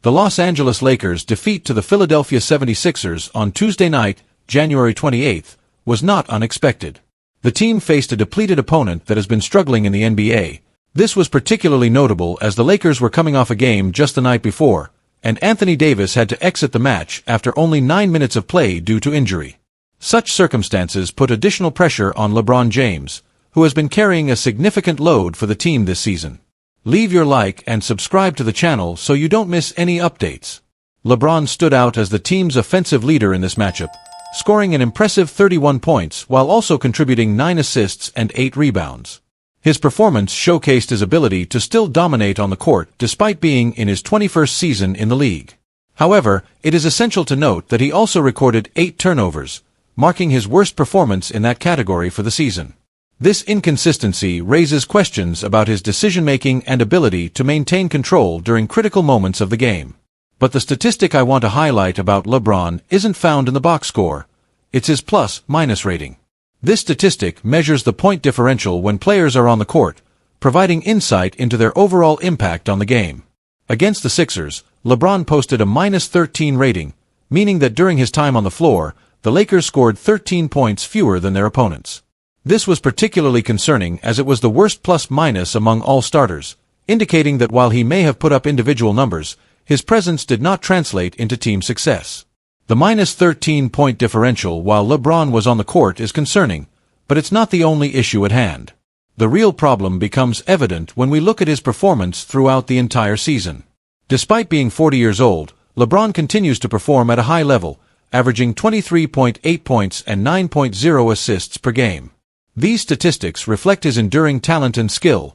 The Los Angeles Lakers' defeat to the Philadelphia 76ers on Tuesday night, January 28, was not unexpected. The team faced a depleted opponent that has been struggling in the NBA. This was particularly notable as the Lakers were coming off a game just the night before, and Anthony Davis had to exit the match after only 9 minutes of play due to injury. Such circumstances put additional pressure on LeBron James, who has been carrying a significant load for the team this season. Leave your like and subscribe to the channel so you don't miss any updates. LeBron stood out as the team's offensive leader in this matchup, scoring an impressive 31 points while also contributing 9 assists and 8 rebounds. His performance showcased his ability to still dominate on the court despite being in his 21st season in the league. However, it is essential to note that he also recorded 8 turnovers, marking his worst performance in that category for the season. This inconsistency raises questions about his decision-making and ability to maintain control during critical moments of the game. But the statistic I want to highlight about LeBron isn't found in the box score. It's his plus-minus rating. This statistic measures the point differential when players are on the court, providing insight into their overall impact on the game. Against the Sixers, LeBron posted a -13 rating, meaning that during his time on the floor, the Lakers scored 13 points fewer than their opponents. This was particularly concerning as it was the worst plus-minus among all starters, indicating that while he may have put up individual numbers, his presence did not translate into team success. The -13 point differential while LeBron was on the court is concerning, but it's not the only issue at hand. The real problem becomes evident when we look at his performance throughout the entire season. Despite being 40 years old, LeBron continues to perform at a high level, averaging 23.8 points and 9.0 assists per game. These statistics reflect his enduring talent and skill.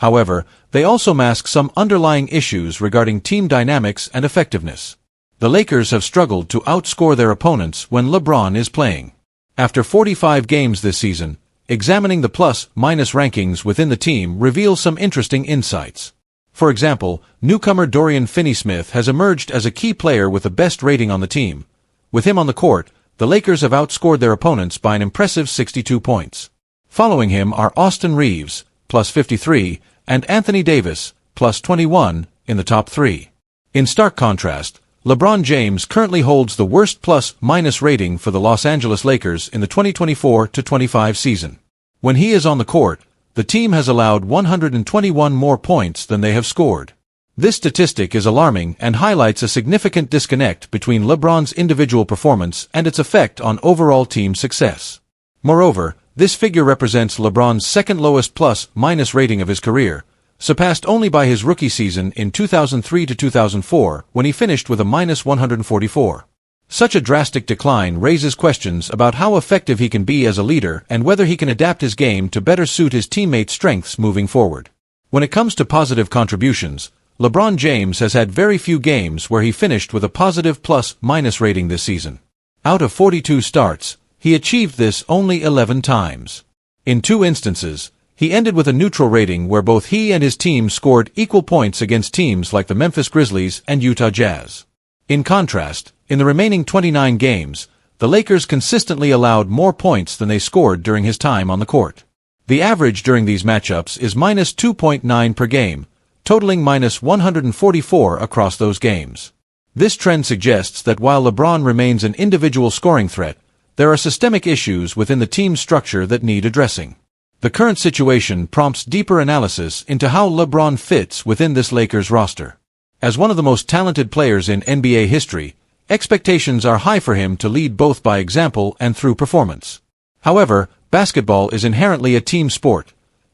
However, they also mask some underlying issues regarding team dynamics and effectiveness. The Lakers have struggled to outscore their opponents when LeBron is playing. After 45 games this season, examining the plus-minus rankings within the team reveals some interesting insights. For example, newcomer Dorian Finney-Smith has emerged as a key player with the best rating on the team. With him on the court, the Lakers have outscored their opponents by an impressive 62 points. Following him are Austin Reeves, +53, and Anthony Davis, +21, in the top 3. In stark contrast, LeBron James currently holds the worst plus-minus rating for the Los Angeles Lakers in the 2024-25 season. When he is on the court, the team has allowed 121 more points than they have scored. This statistic is alarming and highlights a significant disconnect between LeBron's individual performance and its effect on overall team success. Moreover, this figure represents LeBron's second lowest plus-minus rating of his career, surpassed only by his rookie season in 2003-2004 when he finished with a -144. Such a drastic decline raises questions about how effective he can be as a leader and whether he can adapt his game to better suit his teammates' strengths moving forward. When it comes to positive contributions, LeBron James has had very few games where he finished with a positive plus-minus rating this season. Out of 42 starts, he achieved this only 11 times. In 2 instances, he ended with a neutral rating where both he and his team scored equal points against teams like the Memphis Grizzlies and Utah Jazz. In contrast, in the remaining 29 games, the Lakers consistently allowed more points than they scored during his time on the court. The average during these matchups is -2.9 per game, totaling -144 across those games. This trend suggests that while LeBron remains an individual scoring threat, there are systemic issues within the team's structure that need addressing. The current situation prompts deeper analysis into how LeBron fits within this Lakers roster. As one of the most talented players in NBA history, expectations are high for him to lead both by example and through performance. However, basketball is inherently a team sport.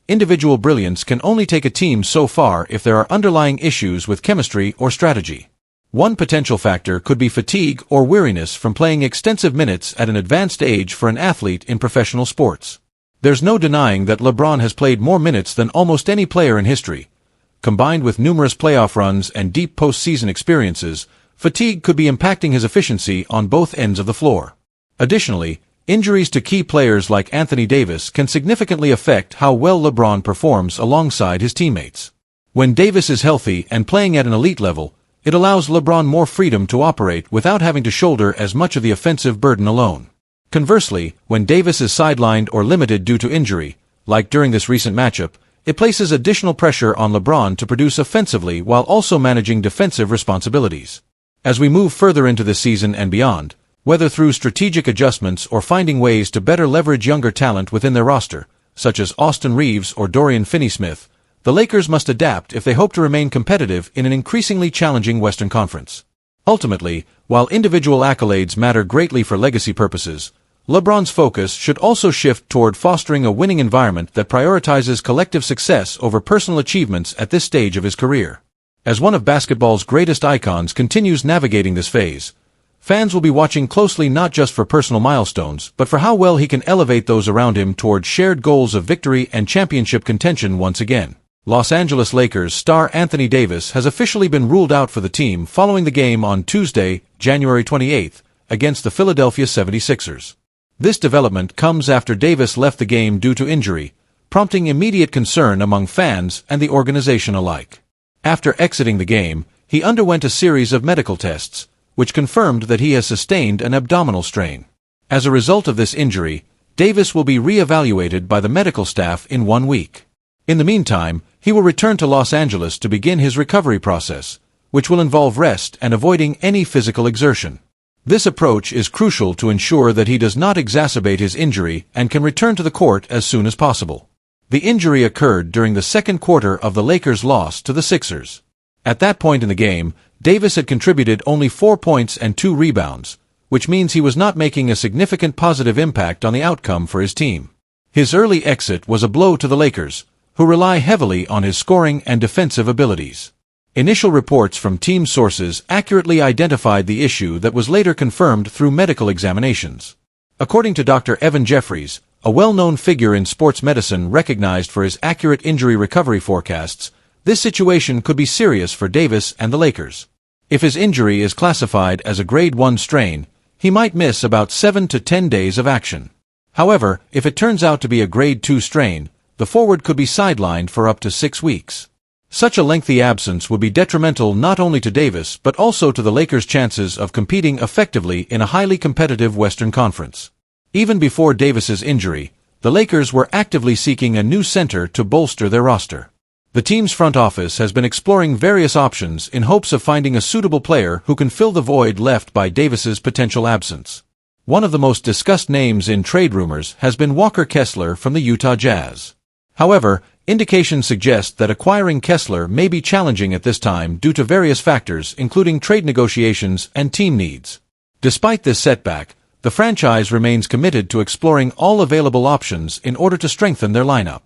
Individual brilliance can only take a team so far if there are underlying issues with chemistry or strategy. One potential factor could be fatigue or weariness from playing extensive minutes at an advanced age for an athlete in professional sports. There's no denying that LeBron has played more minutes than almost any player in history. Combined with numerous playoff runs and deep postseason experiences, fatigue could be impacting his efficiency on both ends of the floor. Additionally, injuries to key players like Anthony Davis can significantly affect how well LeBron performs alongside his teammates. When Davis is healthy and playing at an elite level, it allows LeBron more freedom to operate without having to shoulder as much of the offensive burden alone. Conversely, when Davis is sidelined or limited due to injury, like during this recent matchup, It places additional pressure on LeBron to produce offensively while also managing defensive responsibilities. As we move further into this season and beyond, whether through strategic adjustments or finding ways to better leverage younger talent within their roster, such as Austin Reeves or Dorian Finney-Smith, the Lakers must adapt if they hope to remain competitive in an increasingly challenging Western Conference. Ultimately, while individual accolades matter greatly for legacy purposes, LeBron's focus should also shift toward fostering a winning environment that prioritizes collective success over personal achievements at this stage of his career. As one of basketball's greatest icons continues navigating this phase, fans will be watching closely not just for personal milestones, but for how well he can elevate those around him toward shared goals of victory and championship contention once again. Los Angeles Lakers star Anthony Davis has officially been ruled out for the team following the game on Tuesday, January 28th, against the Philadelphia 76ers. This development comes after Davis left the game due to injury, prompting immediate concern among fans and the organization alike. After exiting the game, he underwent a series of medical tests, which confirmed that he has sustained an abdominal strain. As a result of this injury, Davis will be re-evaluated by the medical staff in 1 week. In the meantime, he will return to Los Angeles to begin his recovery process, which will involve rest and avoiding any physical exertion. This approach is crucial to ensure that he does not exacerbate his injury and can return to the court as soon as possible. The injury occurred during the second quarter of the Lakers' loss to the Sixers. At that point in the game, Davis had contributed only 4 points and 2 rebounds, which means he was not making a significant positive impact on the outcome for his team. His early exit was a blow to the Lakers, who rely heavily on his scoring and defensive abilities. Initial reports from team sources accurately identified the issue that was later confirmed through medical examinations. According to Dr. Evan Jeffries, a well-known figure in sports medicine recognized for his accurate injury recovery forecasts, this situation could be serious for Davis and the Lakers. If his injury is classified as a grade 1 strain, he might miss about 7 to 10 days of action. However, if it turns out to be a grade 2 strain, the forward could be sidelined for up to 6 weeks. Such a lengthy absence would be detrimental not only to Davis but also to the Lakers' chances of competing effectively in a highly competitive Western Conference. Even before Davis's injury, the Lakers were actively seeking a new center to bolster their roster. The team's front office has been exploring various options in hopes of finding a suitable player who can fill the void left by Davis's potential absence. One of the most discussed names in trade rumors has been Walker Kessler from the Utah Jazz. However, indications suggest that acquiring Kessler may be challenging at this time due to various factors including trade negotiations and team needs. Despite this setback, the franchise remains committed to exploring all available options in order to strengthen their lineup.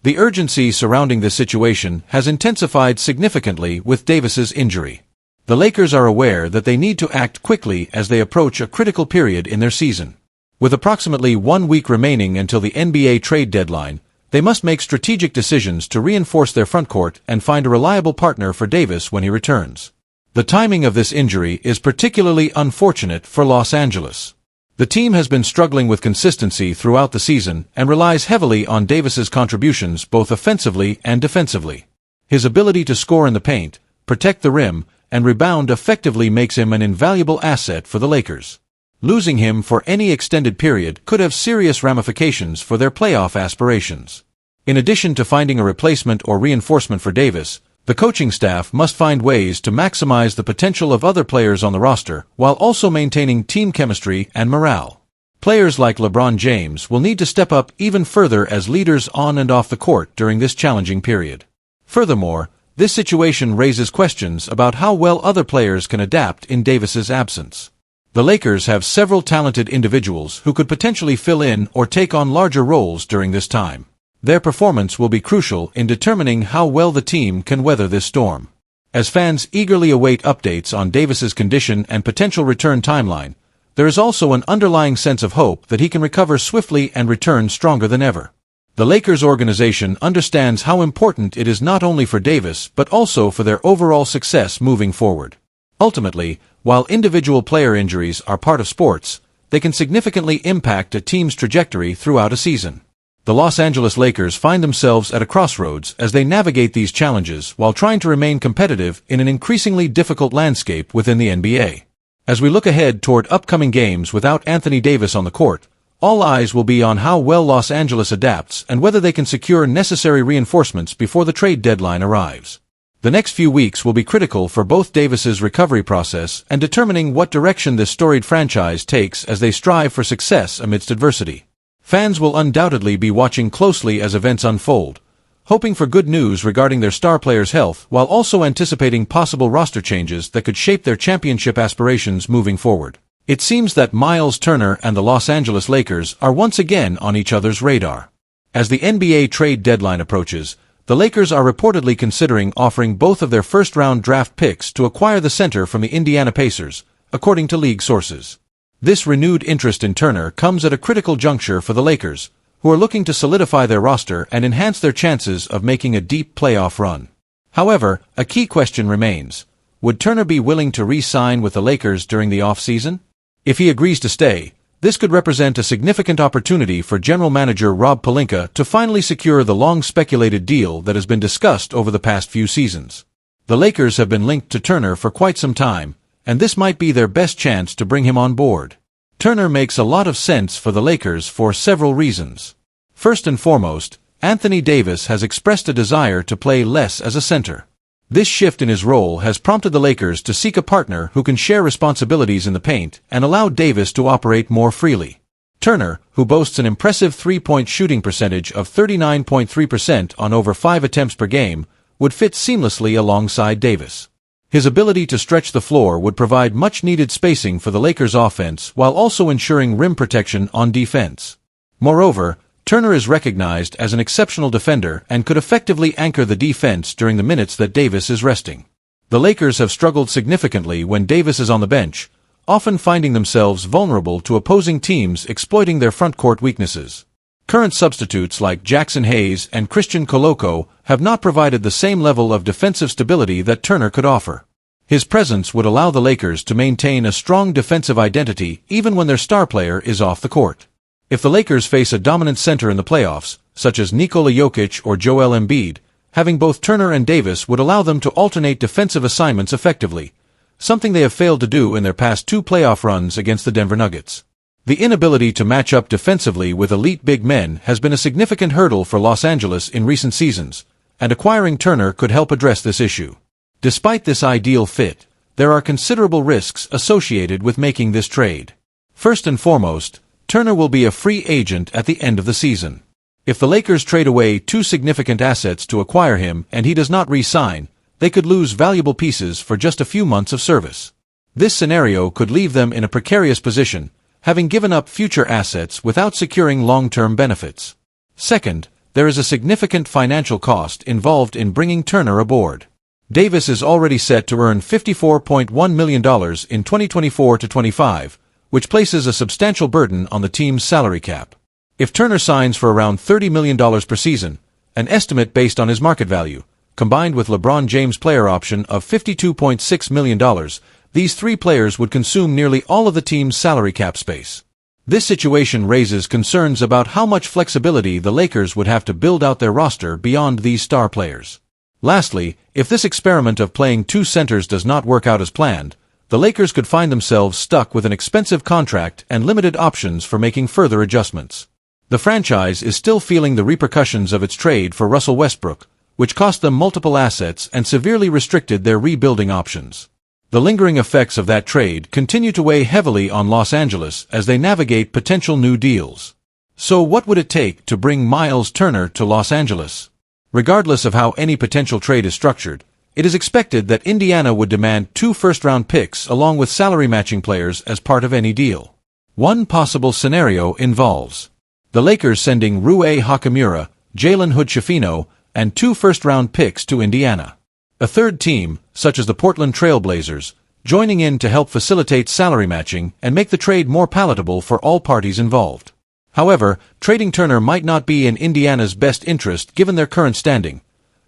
The urgency surrounding this situation has intensified significantly with Davis's injury. The Lakers are aware that they need to act quickly as they approach a critical period in their season. With approximately 1 week remaining until the NBA trade deadline, they must make strategic decisions to reinforce their frontcourt and find a reliable partner for Davis when he returns. The timing of this injury is particularly unfortunate for Los Angeles. The team has been struggling with consistency throughout the season and relies heavily on Davis's contributions both offensively and defensively. His ability to score in the paint, protect the rim, and rebound effectively makes him an invaluable asset for the Lakers. Losing him for any extended period could have serious ramifications for their playoff aspirations. In addition to finding a replacement or reinforcement for Davis, the coaching staff must find ways to maximize the potential of other players on the roster while also maintaining team chemistry and morale. Players like LeBron James will need to step up even further as leaders on and off the court during this challenging period. Furthermore, this situation raises questions about how well other players can adapt in Davis's absence. The Lakers have several talented individuals who could potentially fill in or take on larger roles during this time. Their performance will be crucial in determining how well the team can weather this storm. As fans eagerly await updates on Davis's condition and potential return timeline, there is also an underlying sense of hope that he can recover swiftly and return stronger than ever. The Lakers organization understands how important it is not only for Davis but also for their overall success moving forward. Ultimately, while individual player injuries are part of sports, they can significantly impact a team's trajectory throughout a season. The Los Angeles Lakers find themselves at a crossroads as they navigate these challenges while trying to remain competitive in an increasingly difficult landscape within the NBA. As we look ahead toward upcoming games without Anthony Davis on the court, All eyes will be on how well Los Angeles adapts and whether they can secure necessary reinforcements before the trade deadline arrives. The next few weeks will be critical for both Davis's recovery process and determining what direction this storied franchise takes as they strive for success amidst adversity. Fans will undoubtedly be watching closely as events unfold, hoping for good news regarding their star players' health while also anticipating possible roster changes that could shape their championship aspirations moving forward. It seems that Myles Turner and the Los Angeles Lakers are once again on each other's radar. As the NBA trade deadline approaches, the Lakers are reportedly considering offering both of their first-round draft picks to acquire the center from the Indiana Pacers, according to league sources. This renewed interest in Turner comes at a critical juncture for the Lakers, who are looking to solidify their roster and enhance their chances of making a deep playoff run. However, a key question remains: would Turner be willing to re-sign with the Lakers during the off-season? If he agrees to stay, this could represent a significant opportunity for general manager Rob Pelinka to finally secure the long-speculated deal that has been discussed over the past few seasons. The Lakers have been linked to Turner for quite some time, and this might be their best chance to bring him on board. Turner makes a lot of sense for the Lakers for several reasons. First and foremost, Anthony Davis has expressed a desire to play less as a center. This shift in his role has prompted the Lakers to seek a partner who can share responsibilities in the paint and allow Davis to operate more freely. Turner, who boasts an impressive three-point shooting percentage of 39.3% on over 5 attempts per game, would fit seamlessly alongside Davis. His ability to stretch the floor would provide much-needed spacing for the Lakers' offense while also ensuring rim protection on defense. Moreover, Turner is recognized as an exceptional defender and could effectively anchor the defense during the minutes that Davis is resting. The Lakers have struggled significantly when Davis is on the bench, often finding themselves vulnerable to opposing teams exploiting their front-court weaknesses. Current substitutes like Jackson Hayes and Christian Koloko have not provided the same level of defensive stability that Turner could offer. His presence would allow the Lakers to maintain a strong defensive identity even when their star player is off the court. If the Lakers face a dominant center in the playoffs, such as Nikola Jokic or Joel Embiid, having both Turner and Davis would allow them to alternate defensive assignments effectively, something they have failed to do in their past 2 playoff runs against the Denver Nuggets. The inability to match up defensively with elite big men has been a significant hurdle for Los Angeles in recent seasons, and acquiring Turner could help address this issue. Despite this ideal fit, there are considerable risks associated with making this trade. First and foremost, Turner will be a free agent at the end of the season. If the Lakers trade away 2 significant assets to acquire him and he does not re-sign, they could lose valuable pieces for just a few months of service. This scenario could leave them in a precarious position, having given up future assets without securing long-term benefits. Second, there is a significant financial cost involved in bringing Turner aboard. Davis is already set to earn $54.1 million in 2024-25, which places a substantial burden on the team's salary cap. If Turner signs for around $30 million per season, an estimate based on his market value, combined with LeBron James' player option of $52.6 million, these 3 players would consume nearly all of the team's salary cap space. This situation raises concerns about how much flexibility the Lakers would have to build out their roster beyond these star players. Lastly, if this experiment of playing 2 centers does not work out as planned, the Lakers could find themselves stuck with an expensive contract and limited options for making further adjustments. The franchise is still feeling the repercussions of its trade for Russell Westbrook, which cost them multiple assets and severely restricted their rebuilding options. The lingering effects of that trade continue to weigh heavily on Los Angeles as they navigate potential new deals. So what would it take to bring Myles Turner to Los Angeles? Regardless of how any potential trade is structured, it is expected that Indiana would demand 2 first-round picks along with salary-matching players as part of any deal. One possible scenario involves the Lakers sending Rui Hachimura, Jalen Hood-Schifino, and 2 first-round picks to Indiana. A third team, such as the Portland Trail Blazers, joining in to help facilitate salary matching and make the trade more palatable for all parties involved. However, trading Turner might not be in Indiana's best interest given their current standing.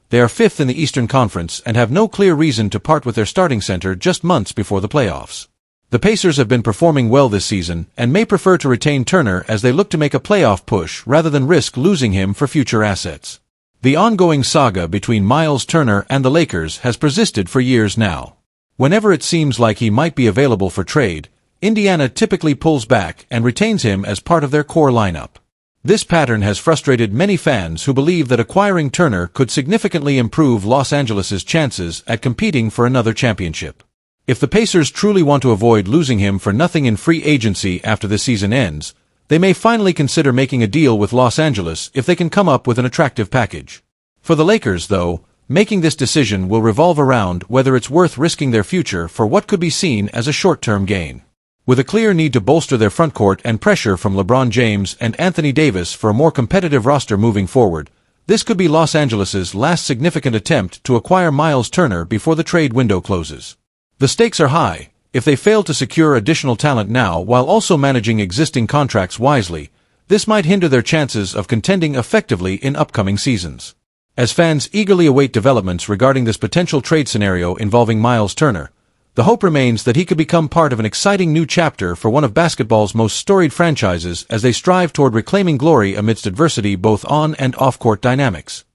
They are 5th in the Eastern Conference and have no clear reason to part with their starting center just months before the playoffs. The Pacers have been performing well this season and may prefer to retain Turner as they look to make a playoff push rather than risk losing him for future assets. The ongoing saga between Myles Turner and the Lakers has persisted for years now. Whenever it seems like he might be available for trade, Indiana typically pulls back and retains him as part of their core lineup. This pattern has frustrated many fans who believe that acquiring Turner could significantly improve Los Angeles' chances at competing for another championship. If the Pacers truly want to avoid losing him for nothing in free agency after the season ends, they may finally consider making a deal with Los Angeles if they can come up with an attractive package. For the Lakers, though, making this decision will revolve around whether it's worth risking their future for what could be seen as a short-term gain. With a clear need to bolster their frontcourt and pressure from LeBron James and Anthony Davis for a more competitive roster moving forward, this could be Los Angeles' last significant attempt to acquire Myles Turner before the trade window closes. The stakes are high. If they fail to secure additional talent now while also managing existing contracts wisely, this might hinder their chances of contending effectively in upcoming seasons. As fans eagerly await developments regarding this potential trade scenario involving Myles Turner, the hope remains that he could become part of an exciting new chapter for one of basketball's most storied franchises as they strive toward reclaiming glory amidst adversity both on and off-court dynamics.